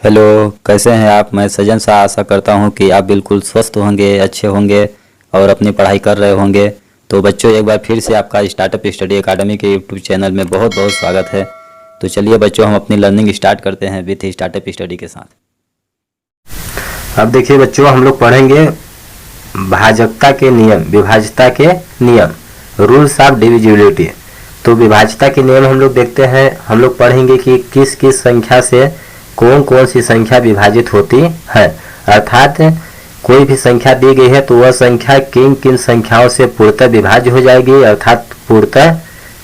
Hello, कैसे हैं आप। मैं सजन शाह आशा करता हूं कि आप बिल्कुल स्वस्थ होंगे, अच्छे होंगे और अपनी पढ़ाई कर रहे होंगे। तो बच्चों, एक बार फिर से आपका स्टार्टअप स्टडी एकेडमी के यूट्यूब चैनल में बहुत बहुत स्वागत है। तो चलिए बच्चों, हम अपनी लर्निंग स्टार्ट करते हैं विथ स्टार्टअप स्टडी के साथ। अब देखिए बच्चों, हम लोग पढ़ेंगे भाजकता के नियम, विभाज्यता के नियम, रूल्स ऑफ डिविजिबिलिटी। तो विभाज्यता के नियम हम लोग देखते हैं, हम लोग पढ़ेंगे कि किस किस संख्या से कौन कौन सी संख्या विभाजित होती है। अर्थात कोई भी संख्या दी गई है तो वह संख्या किन किन संख्याओं से पूर्णतः विभाज्य हो जाएगी, अर्थात पूर्णतः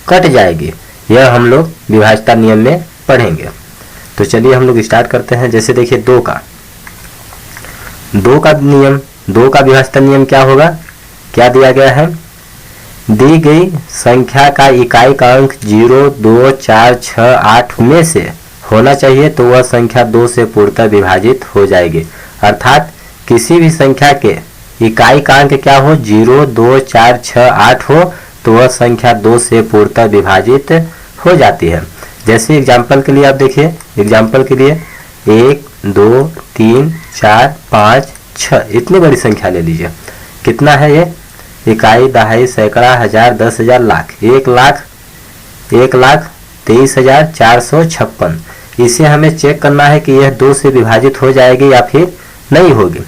कट जाएगी। यह हम लोग विभाज्यता नियम में पढ़ेंगे। तो चलिए हम लोग स्टार्ट करते हैं। जैसे देखिए दो का नियम, दो का विभाज्यता नियम क्या होगा, क्या दिया गया है। दी गई संख्या का इकाई का अंक 0, 2, 4, 6, 8 में से होना चाहिए तो वह संख्या 2 से पूर्णतः विभाजित हो जाएगी। अर्थात किसी भी संख्या के इकाई का अंक क्या हो, 0, 2, 4, 6, 8 हो तो वह संख्या 2 से पूर्णतः विभाजित हो जाती है। जैसे एग्जाम्पल के लिए आप देखिए, एग्जाम्पल के लिए 1, 2, 3, 4, 5, 6 इतनी बड़ी संख्या ले लीजिए। कितना है ये, इकाई, दहाई, सैकड़ा, हजार, 10,000, लाख। 1,23,456। इसे हमें चेक करना है कि यह 2 से विभाजित हो जाएगी या फिर नहीं होगी।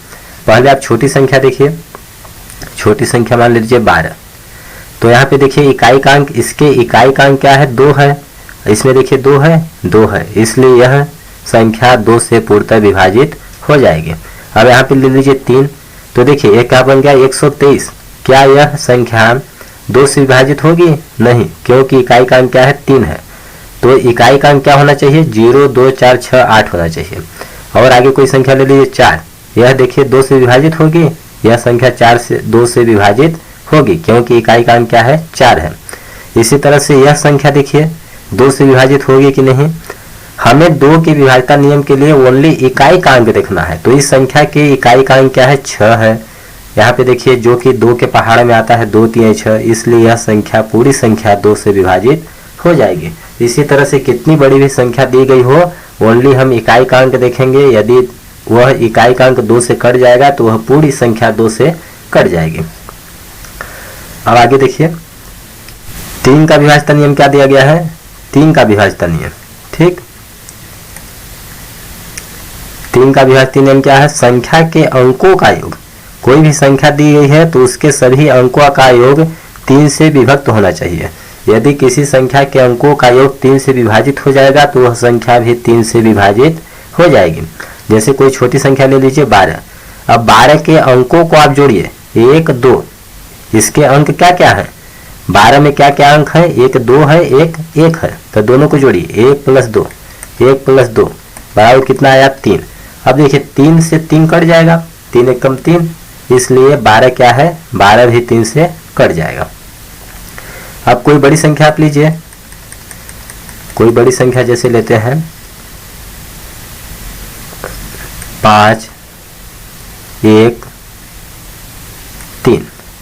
पहले आप छोटी संख्या देखिए, छोटी संख्या मान लीजिए 12। तो यहाँ पे देखिए इकाई का अंक, इसके इकाई का अंक क्या है, 2 है। इसमें देखिए 2 है, इसलिए यह संख्या 2 से पूर्णतः विभाजित हो जाएगी। अब यहाँ पे ले लीजिए 3। तो देखिए ये क्या बन गया, 123। क्या यह संख्या 2 से विभाजित होगी, नहीं, क्योंकि इकाई का अंक क्या है, 3 है। तो इकाई का अंक क्या होना चाहिए, 0, 2, 4, 6, 8 होना चाहिए। और आगे कोई संख्या ले लीजिए 4। यह देखिए 2 से विभाजित होगी, यह संख्या 2 से विभाजित होगी क्योंकि इकाई का अंक क्या है, 4 है। इसी तरह से यह संख्या देखिए 2 से विभाजित होगी कि नहीं। हमें 2 के विभाज्यता नियम के लिए ओनली इकाई का अंक देखना है। तो इस संख्या के इकाई का अंक क्या है, 6 है। यहाँ पे देखिए जो कि 2 के पहाड़ में आता है, 2, 3, 6, इसलिए यह संख्या पूरी संख्या 2 से विभाजित हो जाएगी। इसी तरह से कितनी बड़ी भी संख्या दी गई हो, ओनली हम इकाई का अंक देखेंगे। यदि वह इकाई का अंक 2 से कट जाएगा तो वह पूरी संख्या 2 से कट जाएगी। अब आगे देखिए 3 का विभाज्यता नियम क्या दिया गया है, 3 का विभाज्यता नियम, ठीक। 3 का विभाज्यता नियम क्या है, संख्या के अंकों का योग। कोई भी संख्या दी गई है तो उसके सभी अंकों का योग 3 से विभक्त होना चाहिए। यदि किसी संख्या के अंकों का योग 3 से विभाजित हो जाएगा तो वह संख्या भी 3 से विभाजित हो जाएगी। जैसे कोई छोटी संख्या ले लीजिए 12। अब 12 के अंकों को आप जोड़िए, 1, 2, इसके अंक क्या क्या है, 12 में क्या क्या अंक है, 1, 2 है, 1 है। तो दोनों को जोड़िए, 1 + 2, 1 + 2 बराबर कितना आया, 3। अब देखिए 3 से 3 कट जाएगा, 3 × 3, इसलिए 12 क्या है, 12 भी 3 से कट जाएगा। अब कोई बड़ी संख्या आप लीजिए, कोई बड़ी संख्या जैसे लेते हैं 5, 1, 3,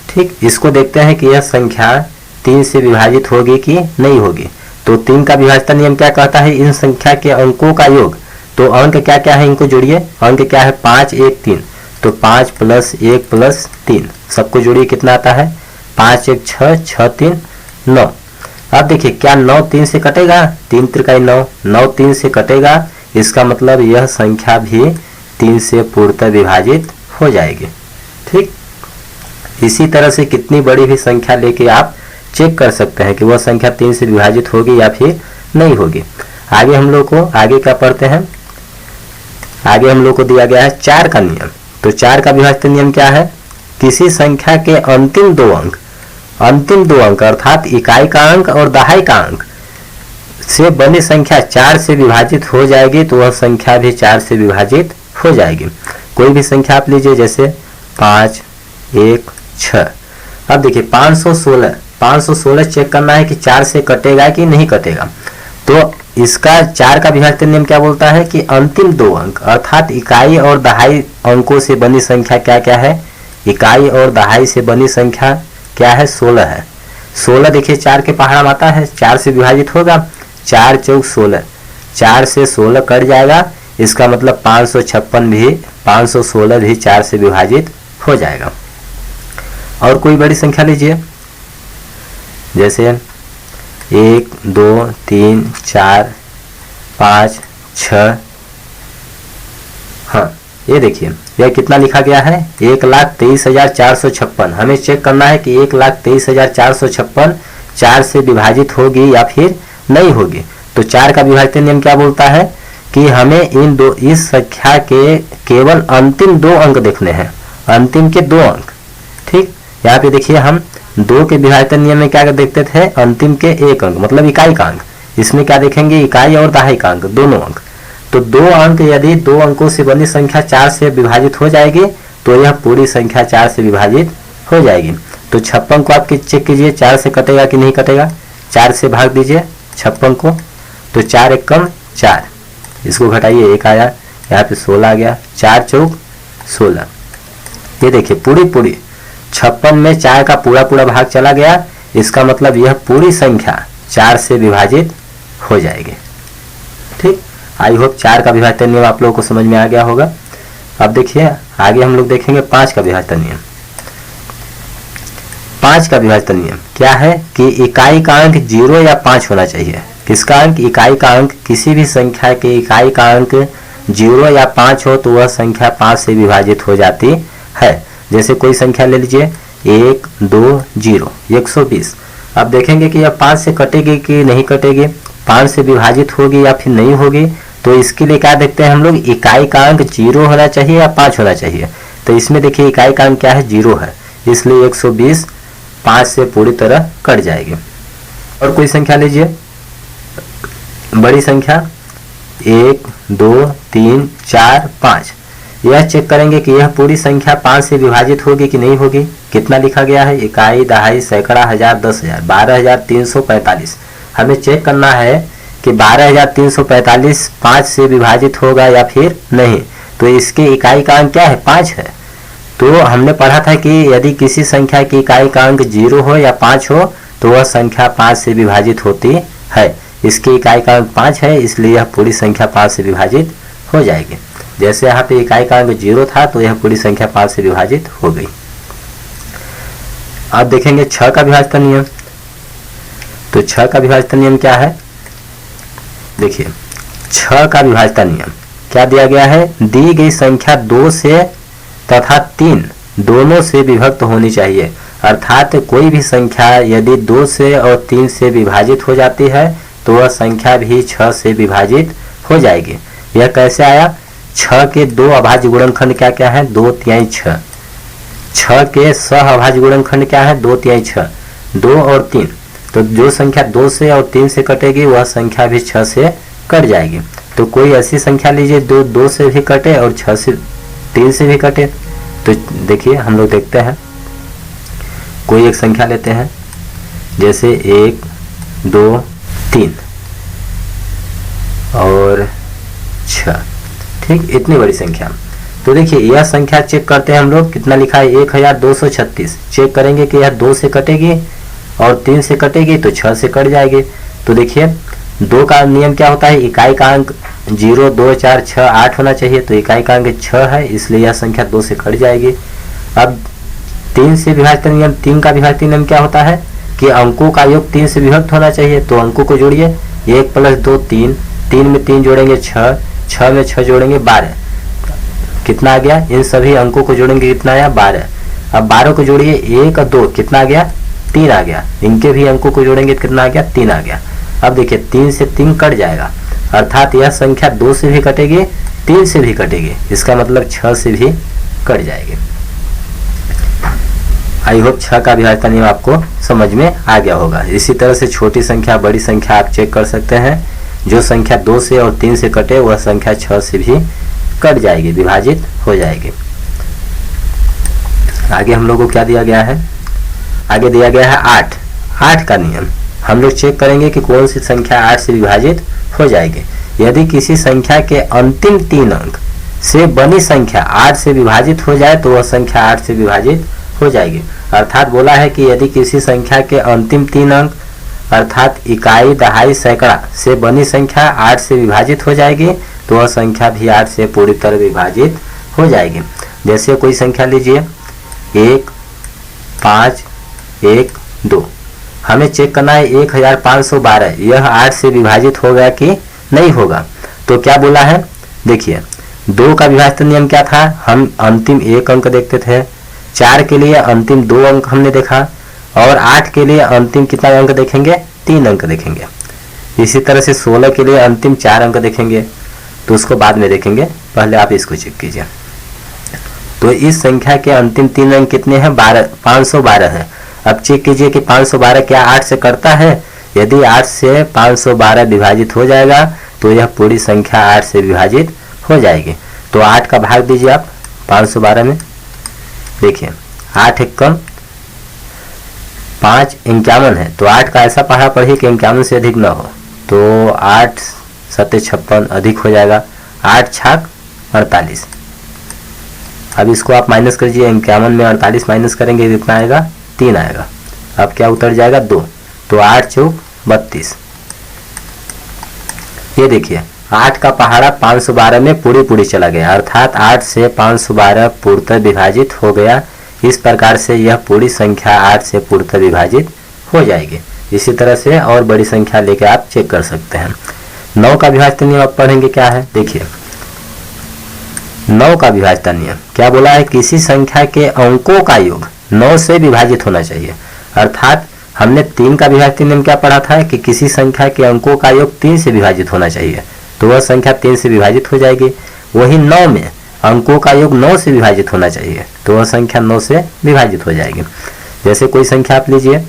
ठीक। इसको देखते हैं कि यह संख्या 3 से विभाजित होगी कि नहीं होगी। तो 3 का विभाज्यता नियम क्या कहता है, इन संख्या के अंकों का योग। तो अंक क्या क्या है, इनको जोड़िए। अंक क्या है, 5, 1, 3। तो 5 + 1 + 3 सबको जोड़िए, कितना आता है, 5, 1, 6, 6, 3, 9। अब देखिए क्या 9 3 से कटेगा, 3 × 3 = 9, 9 3 से कटेगा, इसका मतलब यह संख्या भी 3 से पूर्णतः विभाजित हो जाएगी, ठीक। इसी तरह से कितनी बड़ी भी संख्या लेके आप चेक कर सकते हैं कि वह संख्या 3 से विभाजित होगी या फिर नहीं होगी। आगे हम लोग को आगे क्या पढ़ते हैं, आगे हम लोग को दिया गया है 4 का नियम। तो 4 का विभाज्यता नियम क्या है, किसी संख्या के अंतिम दो अंक अर्थात इकाई का अंक और दहाई का अंक से बनी संख्या 4 से विभाजित हो जाएगी तो वह संख्या भी 4 से विभाजित हो जाएगी। कोई भी संख्या आप लीजिए, जैसे 5, 1, 6। अब देखिए 516 चेक करना है कि 4 से कटेगा कि नहीं कटेगा। तो इसका 4 का विभाज्यता नियम क्या बोलता है कि अंतिम 2 अंक अर्थात इकाई और दहाई अंकों से बनी संख्या क्या क्या है, इकाई और दहाई से बनी संख्या क्या है, 16 है। 16 देखिए 4 के पहाड़ में आता है, 4 से विभाजित होगा, 4 × 4 = 16, 4 से 16 कट जाएगा, इसका मतलब 556 भी 516 भी 4 से विभाजित हो जाएगा। और कोई बड़ी संख्या लीजिए, जैसे 1 2 3 4 5 6। हाँ, ये देखिए यह कितना लिखा गया है, 1,23,456। हमें चेक करना है कि 1,23,456 4 से विभाजित होगी या फिर नहीं होगी। तो 4 का विभाजन नियम क्या बोलता है कि हमें इस संख्या के केवल अंतिम 2 अंक देखने हैं, अंतिम के 2 अंक। ठीक, यहाँ पे देखिए हम 2 के विभाजन नियम में क्या देखते थे, अंतिम के 1 अंक मतलब इकाई का अंक। इसमें क्या देखेंगे, इकाई और दहाई का अंक दोनों अंक। तो 2 अंक यदि 2 अंकों से बनी संख्या 4 से विभाजित हो जाएगी तो यह पूरी संख्या 4 से विभाजित हो जाएगी। तो 56 को आप चेक कीजिए 4 से कटेगा कि नहीं कटेगा। 4 से भाग दीजिए 56 को, तो 4 एक कम 4, इसको घटाइए 1 आया, यहाँ पे 16 आ गया, 4 चौक 16। ये देखिए पूरी 56 में 4 का पूरा भाग चला गया, इसका मतलब यह पूरी संख्या 4 से विभाजित हो जाएगी। ठीक, आई होप 4 का विभाजन नियम आप लोगों को समझ में आ गया होगा। अब देखिए आगे हम लोग देखेंगे 5 का विभाजन नियम। 5 का विभाजन नियम क्या है कि इकाई का अंक 0 या 5 होना चाहिए। किसका अंक, इकाई का अंक, किसी भी संख्या के इकाई का अंक 0 या 5 हो तो वह संख्या 5 से विभाजित हो जाती है। जैसे कोई संख्या ले लीजिए 1 2 0 120। अब देखेंगे कि यह 5 से कटेगी कि नहीं कटेगी, 5 से विभाजित होगी या फिर नहीं होगी। तो इसके लिए क्या देखते हैं हम लोग, इकाई का अंक 0 होना चाहिए या 5 होना चाहिए। तो इसमें देखिए इकाई का अंक क्या है, 0 है, इसलिए 120 5 से पूरी तरह कट जाएगी। और कोई संख्या लीजिए, बड़ी संख्या 1 2 3 4 5। यह चेक करेंगे कि यह पूरी संख्या 5 से विभाजित होगी कि नहीं होगी। कितना लिखा गया है, इकाई दहाई सैकड़ा हजार 10,000 12,345। हमें चेक करना है कि 12,345 5 से विभाजित होगा या फिर नहीं। तो इसके इकाई का अंक क्या है, 5 है। तो हमने पढ़ा था कि यदि किसी संख्या की इकाई का अंक 0 हो या 5 हो तो वह संख्या 5 से विभाजित होती है। इसकी इकाई का अंक 5 है, इसलिए यह पूरी संख्या 5 से विभाजित हो जाएगी। जैसे यहाँ पे इकाई का अंक 0 था तो यह पूरी संख्या 5 से विभाजित हो गई। अब देखेंगे 6 का विभाजन नियम। तो 6 का विभाजन नियम क्या है, देखिए 6 का विभाजन नियम क्या दिया गया है, दी गई संख्या 2 से तथा 3 दोनों से विभक्त होनी चाहिए। अर्थात कोई भी संख्या यदि 2 से और 3 से विभाजित हो जाती है तो वह संख्या भी 6 से विभाजित हो जाएगी। यह कैसे आया, 6 के 2 अभाज्य गुणनखंड क्या क्या है, 2 तिहाई 6। 6 के सह अभाज्य गुणनखंड क्या है, 2 तिहाई 6, 2 और 3। तो जो संख्या 2 से और 3 से कटेगी वह संख्या भी 6 से कट जाएगी। तो कोई ऐसी संख्या लीजिए जो 2 से भी कटे और 3 से भी कटे। तो देखिए हम लोग देखते हैं, कोई एक संख्या लेते हैं, जैसे 1 2 3 और 6। ठीक, इतनी बड़ी संख्या। तो देखिए यह संख्या चेक करते हैं हम लोग, कितना लिखा है, 1236। चेक करेंगे कि यह 2 से कटेगी और 3 से कटेगी तो 6 से कट जाएगी। तो देखिए 2 का नियम क्या होता है, इकाई का अंक 0 2 4 6 8 होना चाहिए। तो इकाई का अंक 6 है, इसलिए यह संख्या 2 से कट जाएगी। अब 3 से विभाजन नियम, 3 का विभाजन नियम क्या होता है कि अंकों का योग 3 से विभक्त होना चाहिए। तो अंकों को जोड़िए, 1 + 2 3, 3 में 3 जोड़ेंगे 6, 6 में 6 जोड़ेंगे 12। कितना आ गया, इन सभी अंकों को जोड़ेंगे कितना आया, 12। अब 12 को जोड़िए, 1 और 2 कितना आ गया, 3 आ गया। इनके भी अंकों को जोड़ेंगे कितना आ गया, 3 आ गया। अब देखिए 3 से 3 कट जाएगा, अर्थात यह संख्या 2 से भी कटेगी 3 से भी कटेगी, इसका मतलब 6 से भी कट जाएगी। आई होप 6 का विभाजन नियम आपको समझ में आ गया होगा। इसी तरह से छोटी संख्या बड़ी संख्या आप चेक कर सकते हैं। जो संख्या 2 से और 3 से कटे वह संख्या 6 से भी कट जाएगी, विभाजित हो जाएगी। आगे हम लोग को क्या दिया गया है, आगे दिया गया है 8 का नियम। हम लोग चेक करेंगे कि कौन सी संख्या 8 से विभाजित हो जाएगी। यदि किसी संख्या के अंतिम 3 अंक से बनी संख्या 8 से विभाजित हो जाए तो वह संख्या 8 से विभाजित हो जाएगी। अर्थात बोला है कि यदि किसी संख्या के अंतिम 3 अंक अर्थात इकाई दहाई सैकड़ा से बनी संख्या 8 से विभाजित हो जाएगी तो वह संख्या भी 8 से पूरी तरह विभाजित हो जाएगी। जैसे कोई संख्या लीजिए 1, 5, 1, 2, हमें चेक करना है 1512 यह 8 से विभाजित होगा कि नहीं होगा। तो क्या बोला है, देखिए 2 का विभाजन नियम क्या था, हम अंतिम 1 अंक देखते थे, 4 के लिए अंतिम 2 अंक हमने देखा, और 8 के लिए अंतिम कितना अंक देखेंगे, 3 अंक देखेंगे। इसी तरह से 16 के लिए अंतिम 4 अंक देखेंगे, तो उसको बाद में देखेंगे, पहले आप इसको चेक कीजिए। तो इस संख्या के अंतिम 3 अंक कितने हैं, 512 है। अब चेक कीजिए कि 512 क्या 8 से करता है, यदि 8 से 512 विभाजित हो जाएगा तो यह पूरी संख्या 8 से विभाजित हो जाएगी। तो 8 का भाग दीजिए आप 512 में, देखिए 8 एकम 5 51 है, तो 8 का ऐसा पढ़ा पढ़िए कि 51 से अधिक न हो, तो 8 7 56 अधिक हो जाएगा, 8 छाक 48। अब इसको आप माइनस करिए, 51 में 48 माइनस करेंगे कितना आएगा, 3 आएगा। अब क्या उतर जाएगा 2, तो 8 चौक 32। ये देखिए 8 का पहाड़ा 512 में पूरी चला गया, अर्थात 8 से 512 पूर्णतः विभाजित हो गया। इस प्रकार से यह पूरी संख्या 8 से पूर्णतः विभाजित हो जाएगी। इसी तरह से और बड़ी संख्या लेके आप चेक कर सकते हैं। 9 का विभाजन नियम आप पढ़ेंगे क्या है, देखिए 9 का विभाजन नियम क्या बोला है, किसी संख्या के अंकों का योग 9 से विभाजित होना चाहिए। अर्थात हमने 3 का विभाजन नियम क्या पढ़ा था कि किसी संख्या के अंकों का योग 3 से विभाजित होना चाहिए, तो वह संख्या 3 से विभाजित हो जाएगी। वही 9 में अंकों का योग 9 से विभाजित होना चाहिए, तो वह संख्या 9 से विभाजित हो जाएगी। जैसे कोई संख्या आप लीजिए,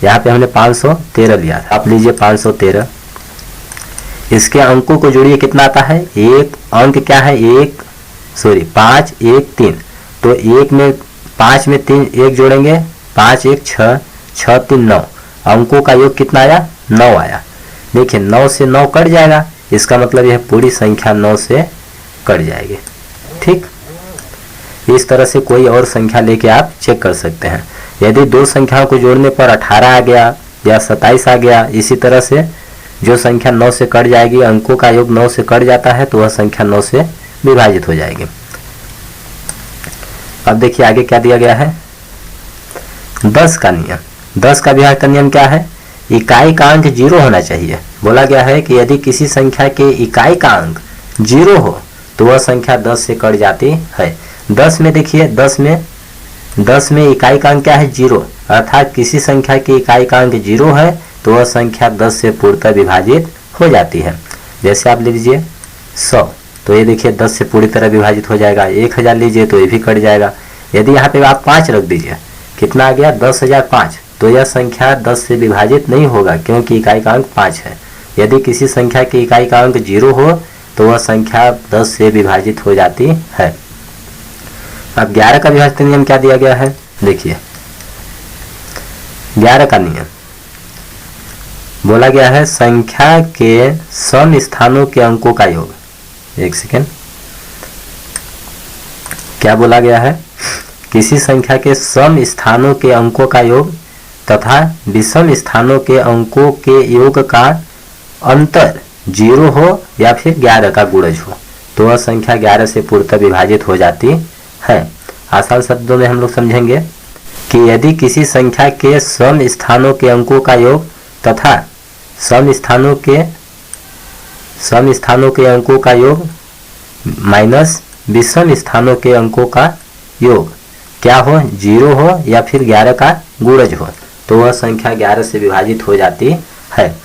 यहाँ पे हमने 513 लिया, आप लीजिए 513, इसके अंकों को जोड़िए कितना आता है, एक अंक क्या है, 5 1 3, तो 1 में 5 में 3 1 जोड़ेंगे, 5 1 6 6 3 9, अंकों का योग कितना आया, 9 आया। देखिए 9 से 9 कट जाएगा, इसका मतलब यह पूरी संख्या 9 से कट जाएगी। ठीक, इस तरह से कोई और संख्या लेके आप चेक कर सकते हैं। यदि 2 संख्याओं को जोड़ने पर 18 आ गया या 27 आ गया, इसी तरह से जो संख्या 9 से कट जाएगी, अंकों का योग 9 से कट जाता है, तो वह संख्या 9 से विभाजित हो जाएगी। अब देखिए आगे क्या दिया गया है, 10 का नियम। 10 का विभाजन नियम क्या है, इकाई का अंक 0 होना चाहिए। बोला गया है कि यदि किसी संख्या के इकाई का अंक 0 हो तो वह संख्या 10 से कट जाती है। 10 में देखिए 10 में इकाई का अंक क्या है, 0, अर्थात किसी संख्या की इकाई का अंक 0 है तो वह संख्या 10 से पूर्णतः विभाजित हो जाती है। जैसे आप ले लीजिए 100, तो ये देखिए 10 से पूरी तरह विभाजित हो जाएगा। 1000 लीजिए तो ये भी कट जाएगा। यदि यहाँ पे आप 5 रख दीजिए, कितना आ गया, 10,005, तो यह संख्या 10 से विभाजित नहीं होगा क्योंकि इकाई का अंक 5 है। यदि किसी संख्या की इकाई का अंक 0 हो तो वह संख्या 10 से विभाजित हो जाती है। अब 11 का विभाजन नियम क्या दिया गया है, देखिए 11 का नियम बोला गया है, संख्या के सम स्थानों के अंकों का योग। एक सेकेंड, क्या बोला गया है, किसी संख्या के सम स्थानों के अंकों का योग तथा विषम स्थानों के अंकों के योग का अंतर 0 हो या फिर 11 का गुणज हो तो वह संख्या 11 से पूर्णतः विभाजित हो जाती है। आसान शब्दों में हम लोग समझेंगे कि यदि किसी संख्या के सम स्थानों के अंकों का योग तथा सम स्थानों के अंकों का योग माइनस विषम स्थानों के अंकों का योग क्या हो, 0 हो या फिर 11 का गुणज हो, तो वह संख्या 11 से विभाजित हो जाती है।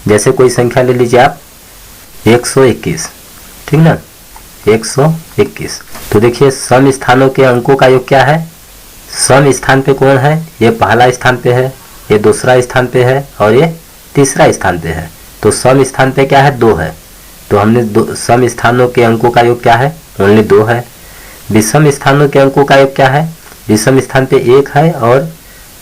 जैसे कोई संख्या ले लीजिए आप 121, ठीक ना, 121, तो देखिए सम स्थानों के अंकों का योग क्या है, सम स्थान पे कौन है, ये पहला स्थान पे है, ये दूसरा स्थान पे है और ये तीसरा स्थान पे है। तो सम स्थान पे क्या है, 2 है, तो हमने सम स्थानों के अंकों का योग क्या है, ओनली 2 है। विषम स्थानों के अंकों का योग क्या है, विषम स्थान पे 1 है और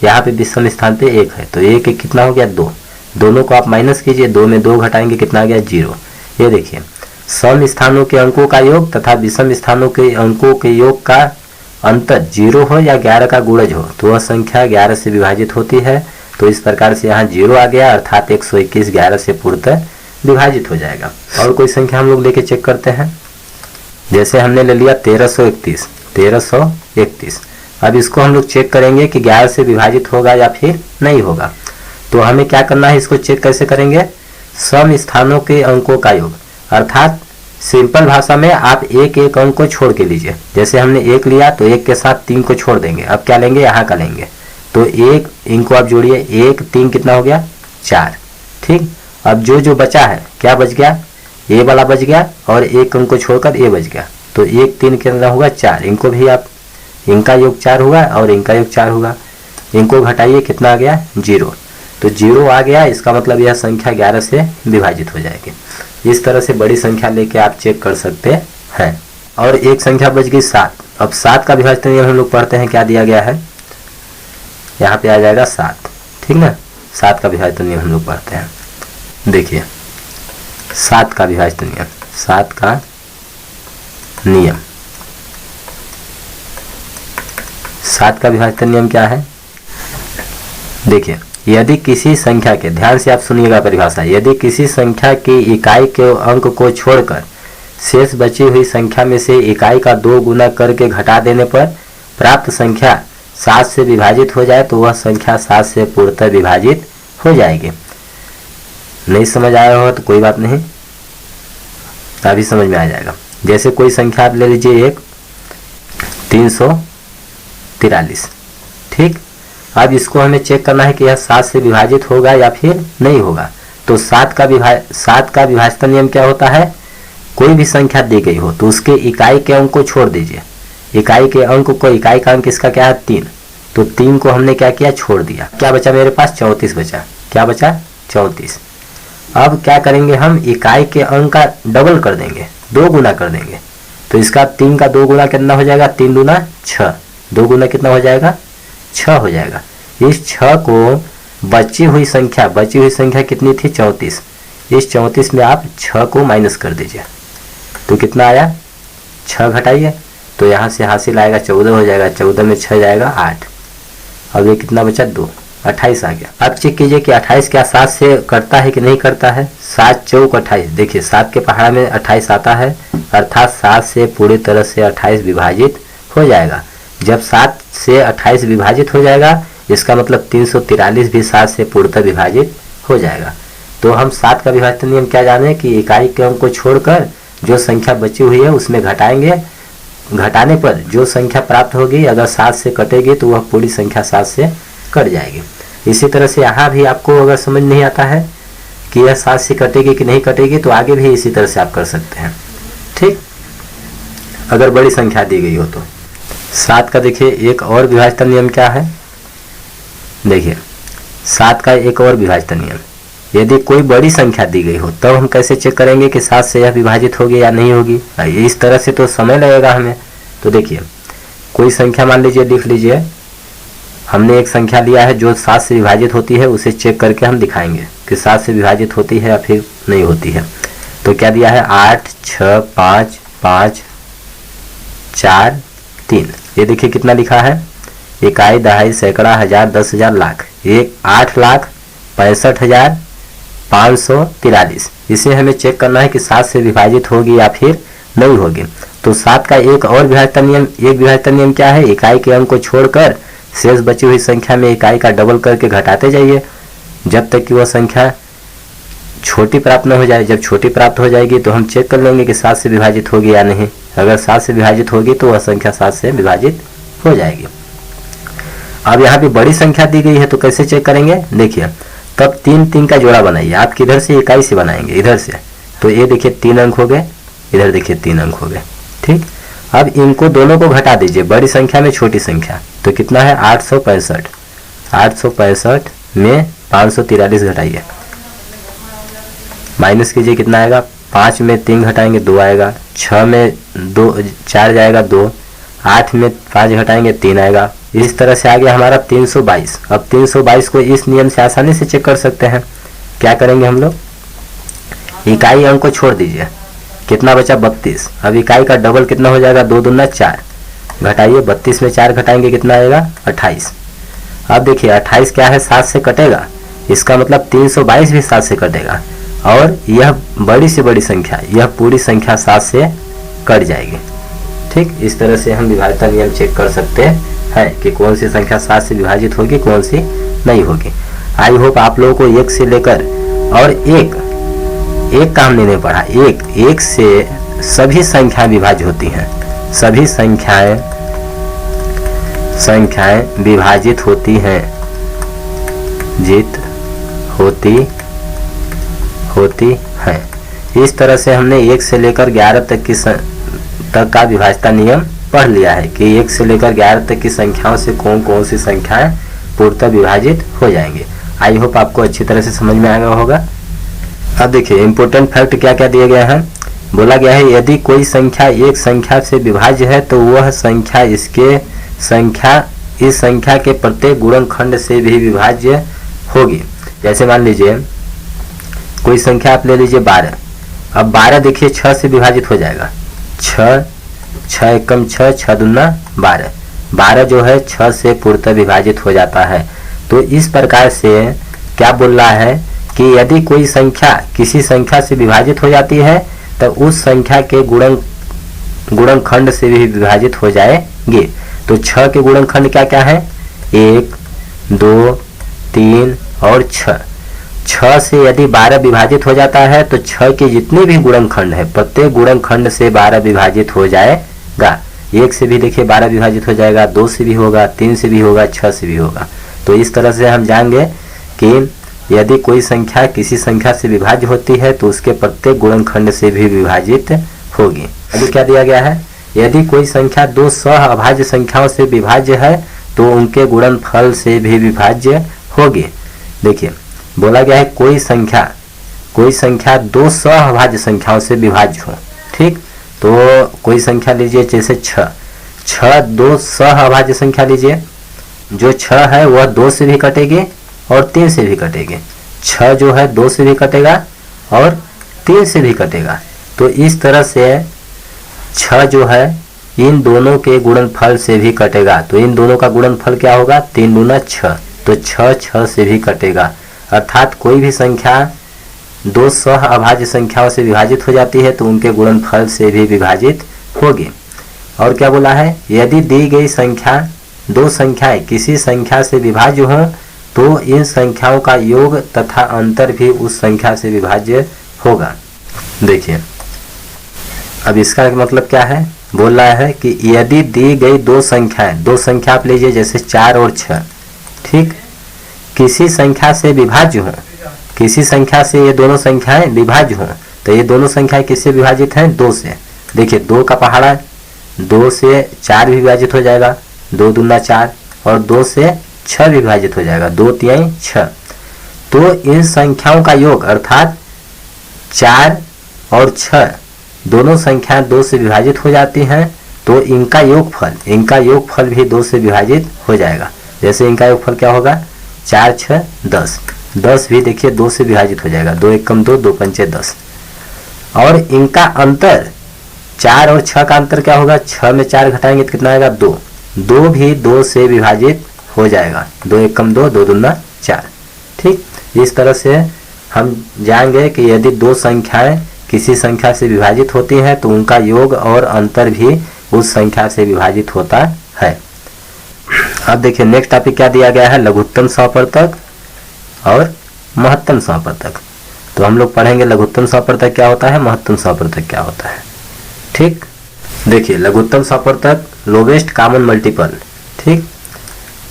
यहाँ पे विषम स्थान पे 1 है, तो 1 कितना हो गया, 2, दोनों को आप माइनस कीजिए, 2 में 2 घटाएंगे कितना आ गया, 0। ये देखिए सम स्थानों के अंकों का योग तथा विषम स्थानों के अंकों के योग का अंतर 0 हो या 11 का गुणज हो तो वह संख्या 11 से विभाजित होती है। तो इस प्रकार से यहाँ 0 आ गया, अर्थात 121 11 से पूर्णतः विभाजित हो जाएगा। और कोई संख्या हम लोग लेके चेक करते हैं। जैसे हमने ले लिया 1331। अब इसको हम लोग चेक करेंगे कि 11 से विभाजित होगा या फिर नहीं होगा। तो हमें क्या करना है, इसको चेक कैसे करेंगे, सम स्थानों के अंकों का योग, अर्थात सिंपल भाषा में आप एक एक अंक को छोड़ के लीजिए। जैसे हमने 1 लिया तो 1 के साथ 3 को छोड़ देंगे। अब क्या लेंगे, यहाँ का लेंगे। तो 1 इनको आप जोड़िए, 1 3 कितना हो गया, 4। ठीक, अब जो बचा है क्या बच गया, ए वाला बच गया और एक अंक को छोड़कर ए बच गया। तो 1 3 कितना होगा, 4। इनको भी आप, इनका योग 4 हुआ और इनका योग 4 हुआ। इनको घटाइए, कितना आ गया, 0। तो 0 आ गया, इसका मतलब यह संख्या 11 से विभाजित हो जाएगी। इस तरह से बड़ी संख्या लेके आप चेक कर सकते हैं। और एक संख्या बच गई 7। अब 7 का विभाजन नियम हम लोग पढ़ते हैं, क्या दिया गया है, यहाँ पे आ जाएगा 7। ठीक ना, 7 का विभाजन नियम हम लोग पढ़ते हैं। देखिए 7 का विभाजन नियम, 7 का नियम, 7 का विभाजन नियम क्या है, देखिए यदि किसी संख्या के, ध्यान से आप सुनिएगा परिभाषा, यदि किसी संख्या की इकाई के अंक को छोड़कर शेष बची हुई संख्या में से इकाई का 2 गुना करके घटा देने पर प्राप्त संख्या 7 से विभाजित हो जाए तो वह संख्या 7 से पूर्णतः विभाजित हो जाएगी। नहीं समझ आया हो तो कोई बात नहीं, अभी समझ में आ जाएगा। जैसे कोई संख्या आप ले लीजिए, एक 343। ठीक, अब इसको हमें चेक करना है कि यह 7 से विभाजित होगा या फिर नहीं होगा। तो 7 का विभाजन नियम क्या होता है, कोई भी संख्या दी गई हो तो उसके इकाई के अंक को छोड़ दीजिए। इकाई के अंक को, इकाई का अंक इसका क्या है, 3। तो 3 को हमने क्या किया, छोड़ दिया। क्या बचा मेरे पास, 34 बचा। क्या बचा, 34। अब क्या करेंगे हम, इकाई के अंक का डबल कर देंगे, 2 गुना कर देंगे। तो इसका 3 का 2 गुना कितना हो जाएगा, 3 दूना 6। 2 गुना कितना हो जाएगा, 6 हो जाएगा। इस 6 को बची हुई संख्या कितनी थी, 34। इस 34 में आप 6 को माइनस कर दीजिए तो कितना आया, 6 घटाइए तो यहाँ से हासिल आएगा 14 हो जाएगा। 14 में 6 जाएगा 8। अब ये कितना बचा, 2, 28 आ गया। अब चेक कीजिए कि 28 क्या 7 से कटता है कि नहीं करता है। 7 चौक 28, देखिए 7 के पहाड़ा में 28 आता है, अर्थात 7 से पूरी तरह से 28 विभाजित हो जाएगा। जब 7 से 28 विभाजित हो जाएगा इसका मतलब 343 भी 7 से पूर्णतः विभाजित हो जाएगा। तो हम 7 का विभाजन नियम क्या जाने कि इकाई के अंक को छोड़कर जो संख्या बची हुई है उसमें घटाएंगे। घटाने पर जो संख्या प्राप्त होगी अगर 7 से कटेगी तो वह पूरी संख्या 7 से कट जाएगी। इसी तरह से यहाँ भी आपको अगर समझ नहीं आता है कि यह 7 से कटेगी कि नहीं कटेगी तो आगे भी इसी तरह से आप कर सकते हैं। ठीक, अगर बड़ी संख्या दी गई हो तो 7 का देखिए एक और विभाजन नियम क्या है, देखिए 7 का एक और विभाजन नियम, यदि कोई बड़ी संख्या दी गई हो तब हम कैसे चेक करेंगे कि 7 से यह विभाजित होगी या नहीं होगी। इस तरह से तो समय लगेगा हमें। तो देखिए कोई संख्या मान लीजिए, लिख लीजिए, हमने एक संख्या लिया है जो 7 से विभाजित होती है, उसे चेक करके हम दिखाएंगे कि 7 से विभाजित होती है या फिर नहीं होती है। तो क्या दिया है, 8 6 5 5 4 3। ये देखिए कितना लिखा है, इकाई, दहाई, सैकड़ा, हजार, 10,000, लाख। ये 8,65,543। इसे हमें चेक करना है कि 7 से विभाजित होगी या फिर नहीं होगी। तो 7 का एक और विभाजन नियम क्या है, इकाई के अंक को छोड़कर शेष बची हुई संख्या में इकाई का डबल करके घटाते जाइए जब तक कि वह संख्या छोटी प्राप्त न हो जाए। जब छोटी प्राप्त हो जाएगी तो हम चेक कर लेंगे कि 7 से विभाजित होगी या नहीं। अगर 7 से विभाजित होगी तो वह संख्या 7 से विभाजित हो जाएगी। अब यहाँ पे बड़ी संख्या दी गई है तो कैसे चेक करेंगे, देखिए तब 3 का जोड़ा बनाइए। आप किधर से, इकाई से बनाएंगे, इधर से। तो ये देखिए 3 अंक हो गए, इधर देखिए 3 अंक हो गए। ठीक, अब इनको दोनों को घटा दीजिए, बड़ी संख्या में छोटी संख्या। तो कितना है, 865। 865 में 543 घटाइए, माइनस कीजिए, कितना आएगा, 5 में 3 घटाएंगे 2 आएगा, 6 में 4 जाएगा 2, 8 में 5 घटाएंगे 3 आएगा। इस तरह से आ गया हमारा 322। अब 322 को इस नियम से आसानी से चेक कर सकते हैं। क्या करेंगे हम लोग, इकाई अंक को छोड़ दीजिए, कितना बचा, 32। अब इकाई का डबल कितना हो जाएगा, 2 दूना 4, घटाइए, 32 में 4 घटाएंगे कितना आएगा, 28। अब देखिए 28 क्या है, 7 से कटेगा, इसका मतलब 322 भी 7 से कटेगा। और यह बड़ी से बड़ी संख्या, यह पूरी संख्या 7 से कट जाएगी। ठीक, इस तरह से हम विभाज्यता नियम चेक कर सकते हैं कि कौन सी संख्या 7 से विभाजित होगी, कौन सी नहीं होगी। आई होप आप लोगों को 1 से लेकर और एक का हमने नहीं पढ़ा, एक से सभी संख्याएं विभाज्य होती हैं, सभी संख्याएं विभाजित होती हैं, होती हैं। इस तरह से हमने 1 से लेकर 11 तक का विभाज्यता नियम पढ़ लिया है कि 1 से लेकर 11 तक की संख्याओं से कौन कौन सी संख्याएं पूर्णतः विभाजित हो जाएंगे। आई होप आपको अच्छी तरह से समझ में आ गया होगा। अब देखिए इम्पोर्टेंट फैक्ट क्या क्या दिए गए हैं। बोला गया है यदि कोई संख्या एक संख्या से विभाज्य है तो वह संख्या इस संख्या के प्रत्येक गुणनखंड से भी विभाज्य होगी। जैसे मान लीजिए कोई संख्या आप ले लीजिए 12। अब 12 देखिए 6 से विभाजित हो जाएगा। 6 एकम 6, 6 दूना 12। 12 जो है 6 से पूर्णतः विभाजित हो जाता है। तो इस प्रकार से क्या बोल रहा है कि यदि कोई संख्या किसी संख्या से विभाजित हो जाती है तो उस संख्या के गुणनखंड से भी विभाजित हो जाएगी। तो 6 के गुणनखंड क्या क्या है? 1, 2, 3 और 6। 6 से यदि 12 विभाजित हो जाता है तो 6 के जितने भी गुणनखंड है प्रत्येक गुणनखंड से 12 विभाजित हो जाएगा। 1 से भी देखिए 12 विभाजित हो जाएगा, 2 से भी होगा, 3 से भी होगा, 6 से भी होगा। तो इस तरह से हम जानेंगे कि यदि कोई संख्या किसी संख्या से विभाज्य होती है तो उसके प्रत्येक गुणनखंड से भी विभाजित होगी। अभी क्या दिया गया है? यदि कोई संख्या 2 सह अभाज्य संख्याओं से विभाज्य है तो उनके गुणनफल से भी विभाज्य होगी। देखिए बोला गया है कोई संख्या 2 सह अभाज्य संख्याओं से विभाज्य हो। ठीक, तो कोई संख्या लीजिए जैसे 6 2 सह अभाज्य संख्या लीजिए। जो 6 है वह 2 से भी कटेगी और 3 से भी कटेगी। 6 जो है 2 से भी कटेगा और 3 से भी कटेगा। तो इस तरह से 6 जो है इन दोनों के गुणनफल से भी कटेगा। तो इन दोनों का गुणनफल क्या होगा? 3 दूना 6। तो 6 से भी कटेगा। अर्थात कोई भी संख्या 2 सह अभाज्य संख्याओं से विभाजित हो जाती है तो उनके गुणनफल से भी विभाजित होगी। और क्या बोला है? यदि दी गई संख्या 2 संख्याएं किसी संख्या से विभाज्य हो तो इन संख्याओं का योग तथा अंतर भी उस संख्या से विभाज्य होगा। देखिए अब इसका मतलब क्या है? बोल रहा है कि यदि दी गई 2 संख्या आप लीजिए जैसे 4 और 6। ठीक, किसी संख्या से विभाज्य हो, किसी संख्या से ये दोनों संख्याएं विभाज्य हो तो ये दोनों संख्याएं किससे विभाजित हैं? 2 से। देखिए 2 का पहाड़ा 2 से 4 भी विभाजित हो जाएगा, 2 दूना 4 और 2 से 6 विभाजित हो जाएगा, 2 3 6। तो इन संख्याओं का योग अर्थात 4 और 6 दोनों संख्याएं 2 से विभाजित हो जाती हैं तो इनका योगफल भी 2 से विभाजित हो जाएगा। जैसे इनका योगफल क्या होगा? 4 6 10। 10 भी देखिए 2 से विभाजित हो जाएगा, 2 एकम 2, 2 पंचे 10। और इनका अंतर 4 और 6 का अंतर क्या होगा? 6 में 4 घटाएंगे तो कितना आएगा? 2। 2 भी 2 से विभाजित हो जाएगा, 2 एकम 2, 2 दूना 4। ठीक, इस तरह से हम जानेंगे कि यदि 2 संख्याएं किसी संख्या से विभाजित होती हैं तो उनका योग और अंतर भी उस संख्या से विभाजित होता है। अब देखिए नेक्स्ट टॉपिक क्या दिया गया है? लघुत्तम सप्रतक और महत्तम सप्रतक। तो हम लोग पढ़ेंगे लघुत्तम सप्रतक क्या होता है, महत्तम सप्रतक क्या होता है। ठीक, देखिए लघुत्तम सप्रतक लोवेस्ट कॉमन मल्टीपल। ठीक,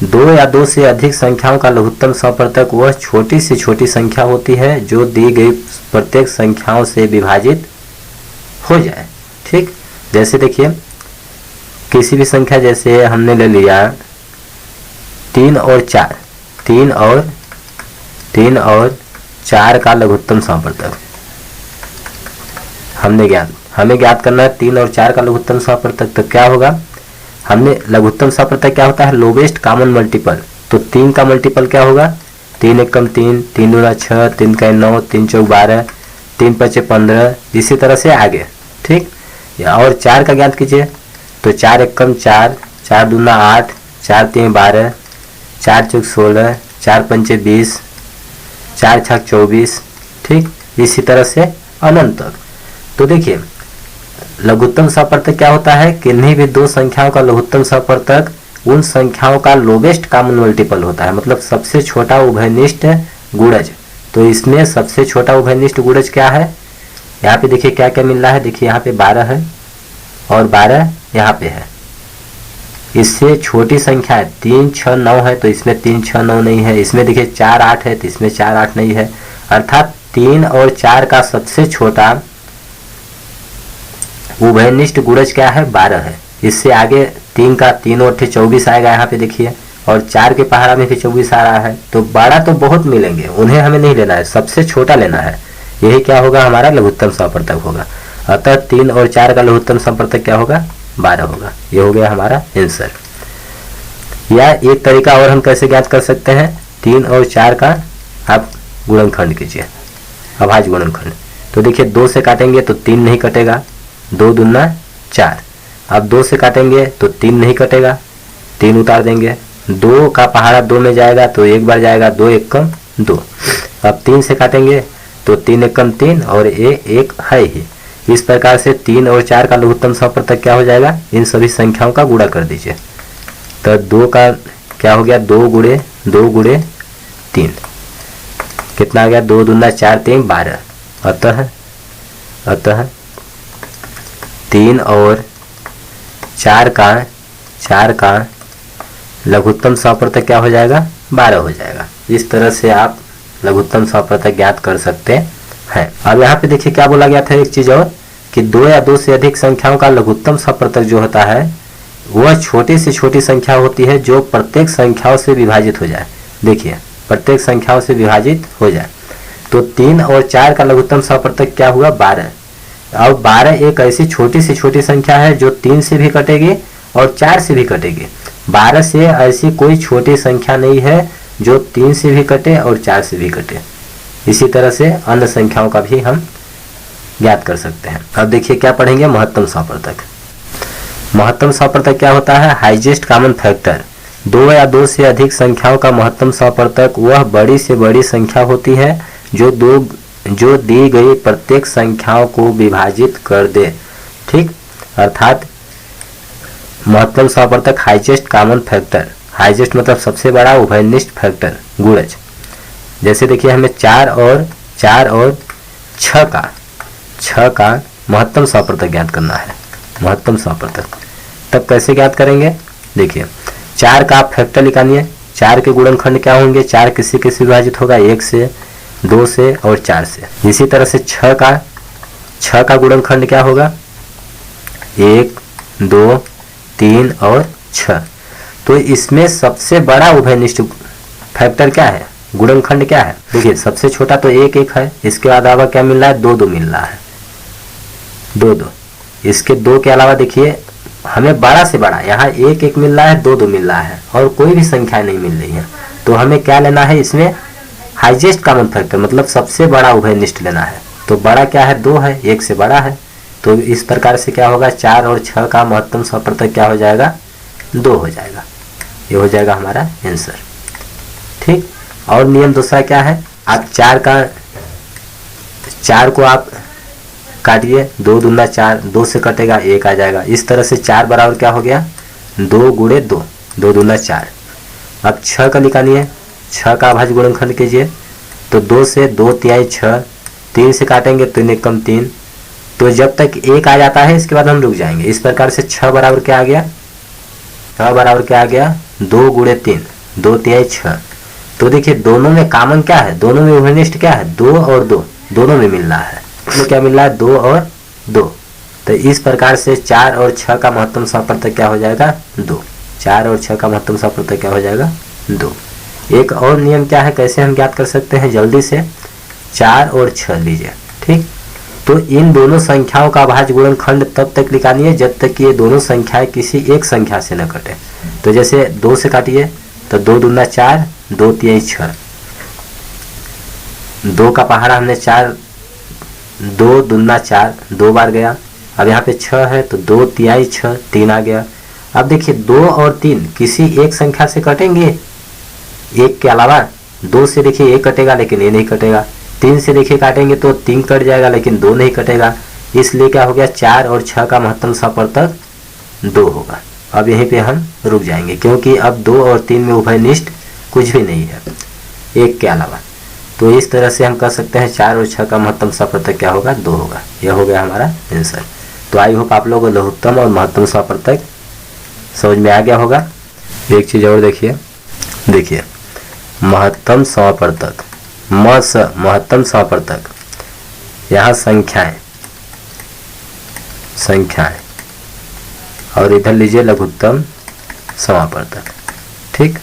2 या 2 से अधिक संख्याओं का लघुत्तम सप्रतक वह छोटी से छोटी संख्या होती है जो दी गई प्रत्येक संख्याओं से विभाजित हो जाए। ठीक, जैसे देखिए किसी भी संख्या जैसे हमने ले लिया 3 और 4, 3 और 4 का लघुत्तम सप्रतक हमें ज्ञात करना है। 3 और 4 का लघुत्तम सप्रतक तो क्या होगा? हमने लघुत्तम सप्रतक क्या होता है? Lowest common multiple. तो 3 का मल्टीपल क्या होगा? 3 एकम 3, 3 दूना 6, 3 का 9, 3 चौक 12, 3 पचे 15, इसी तरह से आगे। ठीक, और 4 का ज्ञात कीजिए तो 4 एकम 4, 4 दूना 8, 4 3 12, 4 चौक 16, 4 पंचे 20, 4 छक 24। ठीक, इसी तरह से अनंत तक। तो देखिए लघुत्तम सपर्तक क्या होता है, किन्हीं भी दो संख्याओं का लघुत्तम सपर्तक उन संख्याओं का लोवेस्ट कॉमन मल्टीपल होता है, मतलब सबसे छोटा उभयनिष्ठ गुणज। तो इसमें सबसे छोटा उभयनिष्ठ गुणज क्या है, यहाँ पे देखिए क्या क्या मिल रहा है, देखिए यहाँ पे 12 है और 12 यहाँ पे है। इससे छोटी संख्या है 3 6 9 है, तो इसमें 3 6 9 नहीं है। इसमें देखिए 4 8 है, तो इसमें 4 8 नहीं है। अर्थात 3 और 4 का सबसे छोटा उभयनिष्ठ गुणज क्या है, 12 है। इससे आगे 3 का 3 और 24 आएगा यहाँ पे देखिए, और 4 के पहाड़ा में भी 24 आ रहा है। तो 12 तो बहुत मिलेंगे, उन्हें हमें नहीं लेना है, सबसे छोटा लेना है। यही क्या होगा, हमारा लघुत्तम सपर्तक होगा। अतः 3 और 4 का लघुत्तम सपर्तक क्या होगा, 12 होगा। ये हो गया हमारा आंसर। या एक तरीका और हम कैसे ज्ञात कर सकते हैं, 3 और 4 का आप गुणनखंड कीजिए, अभाज्य गुणनखंड। तो देखिए 2 से काटेंगे तो 3 नहीं कटेगा, 2 दूना 4। अब 2 से काटेंगे तो 3 नहीं कटेगा, 3 उतार देंगे। 2 का पहाड़ा 2 में जाएगा तो एक बार जाएगा, 2 एकम 2। अब 3 से काटेंगे तो 3 एकम 3 और ये 1 है ही। इस प्रकार से 3 और 4 का लघुत्तम सपर्तक क्या हो जाएगा, इन सभी संख्याओं का गुणा कर दीजिए। तो 2 का क्या हो गया, 2 गुणे 3 कितना आ गया, 2 दूना 4 3 12। अतः 3 और 4 का लघुत्तम सपर्तक क्या हो जाएगा, 12 हो जाएगा। इस तरह से आप लघुत्तम सपर्तक ज्ञात कर सकते हैं। अब यहाँ पे देखिए क्या बोला गया था, एक चीज और, कि 2 या 2 से अधिक संख्याओं का लघुत्तम सपर्तक जो होता है वह छोटी से छोटी संख्या होती है जो प्रत्येक संख्याओं से विभाजित हो जाए। देखिए प्रत्येक संख्याओं से विभाजित हो जाए। तो 3 और 4 का लघुत्तम सपर्तक क्या हुआ, 12। अब 12 एक ऐसी छोटी से छोटी संख्या है जो 3 से भी कटेगी और 4 से भी कटेगी। 12 से ऐसी कोई छोटी संख्या नहीं है जो 3 से भी कटे और 4 से भी कटे। इसी तरह से अन्य संख्याओं का भी हम ज्ञात कर सकते हैं। अब देखिए क्या पढ़ेंगे, महत्तम सपर्तक। महत्तम सपर्तक क्या होता है, हाईएस्ट कॉमन फैक्टर। 2 या 2 से अधिक संख्याओं का महत्तम सपर्तक वह बड़ी से बड़ी संख्या होती है जो दी गई प्रत्येक संख्याओं को विभाजित कर दे। ठीक, अर्थात महत्तम सपर्तक हाईएस्ट कॉमन फैक्टर, हाईएस्ट मतलब सबसे बड़ा उभयनिष्ठ फैक्टर गुणज। जैसे देखिए हमें 4 और 6 का महत्तम सपर्तक ज्ञात करना है। महत्तम सपर्तक तब कैसे ज्ञात करेंगे, देखिए 4 का आप फैक्टर निकालिए। 4 के गुणनखंड क्या होंगे, 4 किससे किससे विभाजित होगा, 1 से, 2 से और 4 से। इसी तरह से 6 का गुणनखंड क्या होगा, 1 2 3 और 6। तो इसमें सबसे बड़ा उभयनिष्ठ फैक्टर क्या है, गुणनखंड क्या है, देखिए सबसे छोटा तो 1 1 है। इसके अलावा क्या मिल रहा है, 2 2 मिल रहा है, 2 2। इसके 2 के अलावा देखिए हमें बड़ा से बड़ा यहाँ 1 1 मिल रहा है, 2 2 मिल रहा है और कोई भी संख्या नहीं मिल रही है। तो हमें क्या लेना है, इसमें हाईएस्ट कॉमन फैक्टर मतलब सबसे बड़ा उभयनिष्ठ लेना है। तो बड़ा क्या है, 2 है, 1 से बड़ा है। तो इस प्रकार से क्या होगा, 4 और 6 का महत्तम सपर्तक क्या हो जाएगा, 2 हो जाएगा। ये हो जाएगा हमारा आंसर। ठीक, और नियम दूसरा क्या है, आप 4 को आप काटिए, 2 दूना 4, 2 से कटेगा 1 आ जाएगा। इस तरह से 4 बराबर क्या हो गया, 2 गुणे 2, 2 दूना 4। अब 6 का निकालिए, 6 का अभाज्य गुणनखंड कीजिए। तो 2 से 2 तिहाई 6, 3 से काटेंगे तो 3 एकम 3। तो जब तक 1 आ जाता है इसके बाद हम रुक जाएंगे। इस प्रकार से 6 बराबर क्या आ गया, 6 बराबर क्या आ गया, 2 गुणे 3, 2 तिहाई 6। तो देखिए दोनों में कॉमन क्या है, दोनों में उभयनिष्ठ क्या है, 2 और 2, दोनों में मिल रहा है। तो क्या मिल रहा है, 2 और 2। तो इस प्रकार से 4 और 6 का महत्तम सपर्तक क्या हो जाएगा, 2। 4 और 6 का महत्तम सपर्तक क्या हो जाएगा, 2। एक और नियम क्या है, कैसे हम ज्ञात कर सकते हैं, जल्दी से 4 और 6 लीजिए। ठीक, तो इन दोनों संख्याओं का अभाज्य गुणनखंड तब तक निकालिए जब तक कि ये दोनों संख्याएं किसी एक संख्या से न कटे। तो जैसे 2 से काटिए तो 2 दूना 4, 2 तिहाई 6। 2 का पहाड़ा हमने 4, 2 दूना 4, 2 बार गया। अब यहाँ पे 6 है तो 2 तिहाई 6, 3 आ गया। अब देखिए 2 और 3 किसी एक संख्या से कटेंगे, 1 के अलावा। 2 से देखिए 1 कटेगा लेकिन ये नहीं कटेगा। 3 से देखिए काटेंगे तो 3 कट जाएगा, लेकिन 2 नहीं कटेगा, इसलिए क्या हो गया 4 और 6 का महत्तम सपवर्तक 2 होगा। अब यहीं पे हम रुक जाएंगे, क्योंकि अब 2 और 3 में उभयनिष्ठ कुछ भी नहीं है एक के अलावा। तो इस तरह से हम कह सकते हैं 4 और 6 का महत्तम सपवर्तक क्या होगा, 2 होगा। यह हो गया हमारा आंसर। तो आई होप आप लोगों को लघुत्तम और महत्तम सपवर्तक समझ में आ गया होगा। एक चीज और देखिए महत्तम सपवर्तक, महत्तम सपवर्तक, यहाँ संख्याएं और इधर लीजिए लघुत्तम समापवर्तक। ठीक,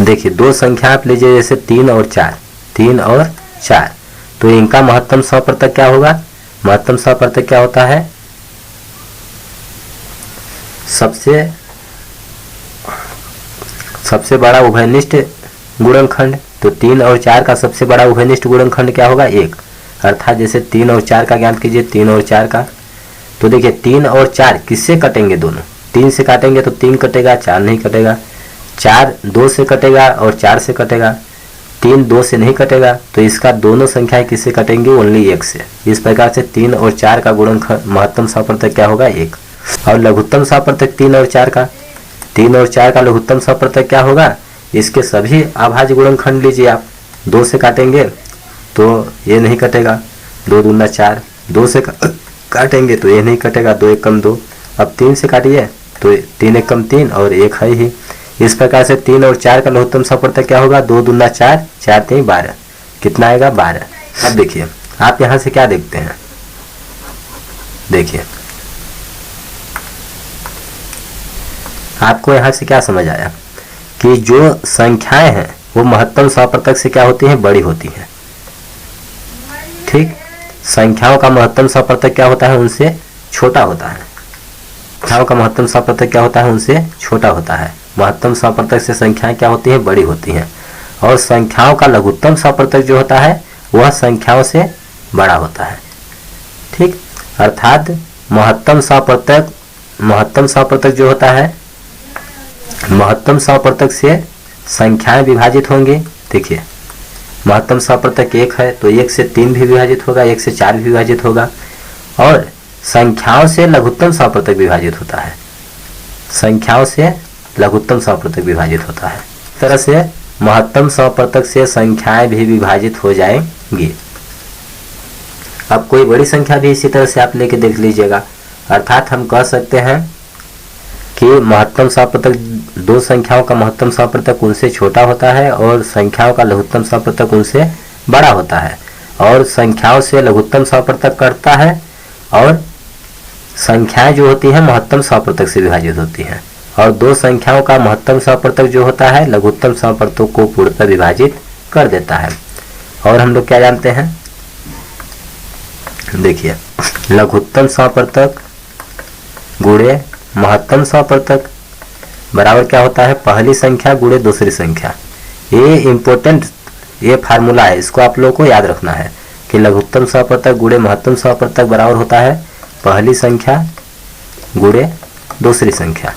देखिए दो संख्या आप लीजिए, जैसे 3 और 4, तो इनका महत्तम सपवर्तक क्या होगा। महत्तम सपवर्तक क्या होता है, सबसे बड़ा उभयनिष्ठ गुणनखंड। तो 3 और 4 का सबसे बड़ा उभयनिष्ठ गुणनखंड क्या होगा, 1। अर्थात जैसे 3 और 4 का ज्ञात कीजिए, 3 और 4 का, तो देखिए 3 और 4 किससे कटेंगे, दोनों 3 से काटेंगे तो 3 कटेगा, 4 नहीं कटेगा। 4 2 से कटेगा और 4 से कटेगा, 3 2 से नहीं कटेगा, तो इसका दोनों संख्याएं किससे कटेंगी, ओनली 1 से। इस प्रकार से 3 और 4 का गुणनखंड महत्तम सपवर्तक क्या होगा, 1। और लघुत्तम सपवर्तक 3 और 4 का लघुत्तम सपवर्तक क्या होगा, इसके सभी अभाज्य गुणनखंड लीजिए आप। 2 से काटेंगे तो ये नहीं कटेगा, 2 दूना 4, 2 से काटेंगे तो ये नहीं कटेगा, 2 1 कम 2। अब 3 से काटिए तो 3 1 कम 3 और 1 है ही। इस प्रकार से 3 और 4 का लघुत्तम सपवर्तक क्या होगा, 2 दूना 4, 4 3 12, कितना आएगा 12। अब देखिए आप यहाँ से क्या देखते हैं, देखिए आपको यहाँ से क्या समझ आया कि जो संख्याएं हैं वो महत्तम सपवर्तक से क्या होती हैं, बड़ी होती हैं। ठीक, संख्याओं का महत्तम सपवर्तक क्या होता है, उनसे छोटा होता है। संख्याओं का महत्तम सपवर्तक क्या होता है, उनसे छोटा होता है। महत्तम सपवर्तक से संख्याएं क्या होती हैं, बड़ी होती हैं। और संख्याओं का लघुत्तम सपवर्तक जो होता है वह संख्याओं से बड़ा होता है। ठीक, अर्थात महत्तम सपवर्तक जो होता है, महत्तम सपवर्तक से संख्याएं विभाजित होंगी। देखिए महत्तम सपवर्तक 1 है तो 1 से 3 भी विभाजित होगा, 1 से 4 भी विभाजित होगा। और संख्याओं से लघुत्तम सपवर्तक विभाजित होता है, संख्याओं से लघुत्तम सपवर्तक विभाजित होता है। इस तरह से महत्तम सपवर्तक से संख्याएं भी विभाजित हो जाएंगी। अब कोई बड़ी संख्या भी इसी तरह से आप लेके देख लीजिएगा। अर्थात हम कह सकते हैं कि महत्तम सपवर्तक, दो संख्याओं का महत्तम सपवर्तक उनसे छोटा होता है और संख्याओं का लघुत्तम सपवर्तक उनसे बड़ा होता है। और संख्याओं से लघुत्तम सपवर्तक कटता है और संख्याएं जो होती हैं महत्तम सपवर्तक से विभाजित होती हैं। और दो संख्याओं का महत्तम सपवर्तक जो होता है लघुत्तम सपवर्तक को पूर्णतः विभाजित कर देता है। और हम लोग क्या जानते हैं, देखिए लघुत्तम सपवर्तक गुणे महत्तम सपवर्तक बराबर क्या होता है, पहली संख्या गुणे दूसरी संख्या। ये इम्पोर्टेंट, ये फार्मूला है, इसको आप लोगों को याद रखना है कि लघुत्तम सपवर्तक गुणे महत्तम सपवर्तक बराबर होता है पहली संख्या गुणे दूसरी संख्या।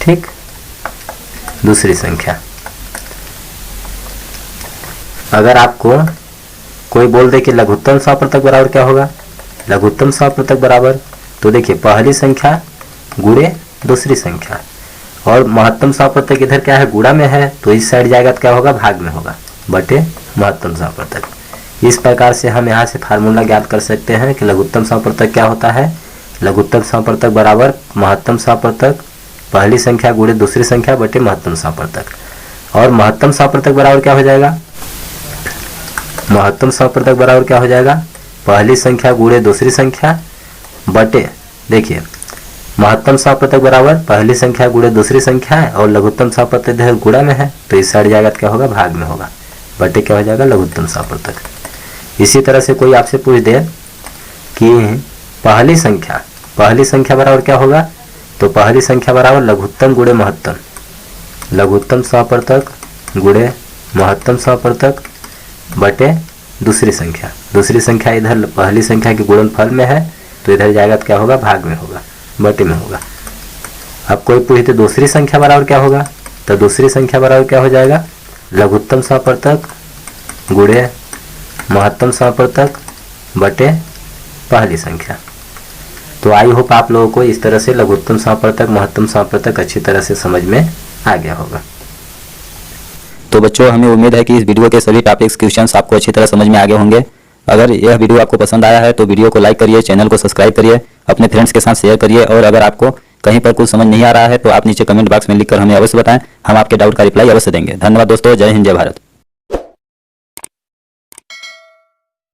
ठीक, दूसरी संख्या। अगर आपको कोई बोल दे कि लघुत्तम सपवर्तक बराबर क्या होगा, लघुत्तम सपवर्तक बराबर, तो देखिए पहली संख्या गुणे दूसरी संख्या। और महत्तम सपवर्तक इधर क्या है, गुणा में है, तो इस साइड जाएगा तो क्या होगा, भाग में होगा, बटे महत्तम सपवर्तक। इस प्रकार से हम यहाँ से फार्मूला ज्ञात कर सकते हैं कि लघुत्तम सपवर्तक क्या होता है, लघुत्तम सपवर्तक बराबर महत्तम सपवर्तक पहली संख्या गुणे दूसरी संख्या बटे महत्तम सपवर्तक। और महत्तम सपवर्तक बराबर क्या हो जाएगा, महत्तम सपवर्तक बराबर क्या हो जाएगा, पहली संख्या गुणे दूसरी संख्या बटे, देखिए महत्तम सपवर्तक बराबर पहली संख्या गुणे दूसरी संख्या है और लघुत्तम सपवर्तक इधर गुणा में है, तो इस साइड जाएगा तो क्या होगा, भाग में होगा, बटे क्या हो जाएगा, लघुत्तम सपवर्तक। इसी तरह से कोई आपसे पूछ दे कि पहली संख्या बराबर क्या होगा, तो पहली संख्या बराबर लघुत्तम गुणे महत्तम, लघुत्तम सपवर्तक गुणे महत्तम सपवर्तक बटे दूसरी संख्या। दूसरी संख्या इधर पहली संख्या के गुणनफल में है तो इधर जाएगा तो क्या होगा, भाग में होगा। बटे में होगा। अब कोई पूछे तो दूसरी संख्या बराबर क्या होगा, तो दूसरी संख्या बराबर क्या हो जाएगा, लघुत्तम समवर्तक गुणे महत्तम समवर्तक बटे पहली संख्या। तो आई होप आप लोगों को इस तरह से लघुत्तम समवर्तक महत्तम समवर्तक अच्छी तरह से समझ में आ गया होगा। तो बच्चों, हमें उम्मीद है कि इस वीडियो के सभी टॉपिक्स क्वेश्चंस आपको अच्छी तरह समझ में आ गए होंगे। अगर यह वीडियो आपको पसंद आया है तो वीडियो को लाइक करिए, चैनल को सब्सक्राइब करिए, अपने फ्रेंड्स के साथ शेयर करिए, और अगर आपको कहीं पर कुछ समझ नहीं आ रहा है तो आप नीचे कमेंट बॉक्स में लिखकर हमें अवश्य बताएं, हम आपके डाउट का रिप्लाई अवश्य देंगे। धन्यवाद दोस्तों, जय हिंद जय भारत।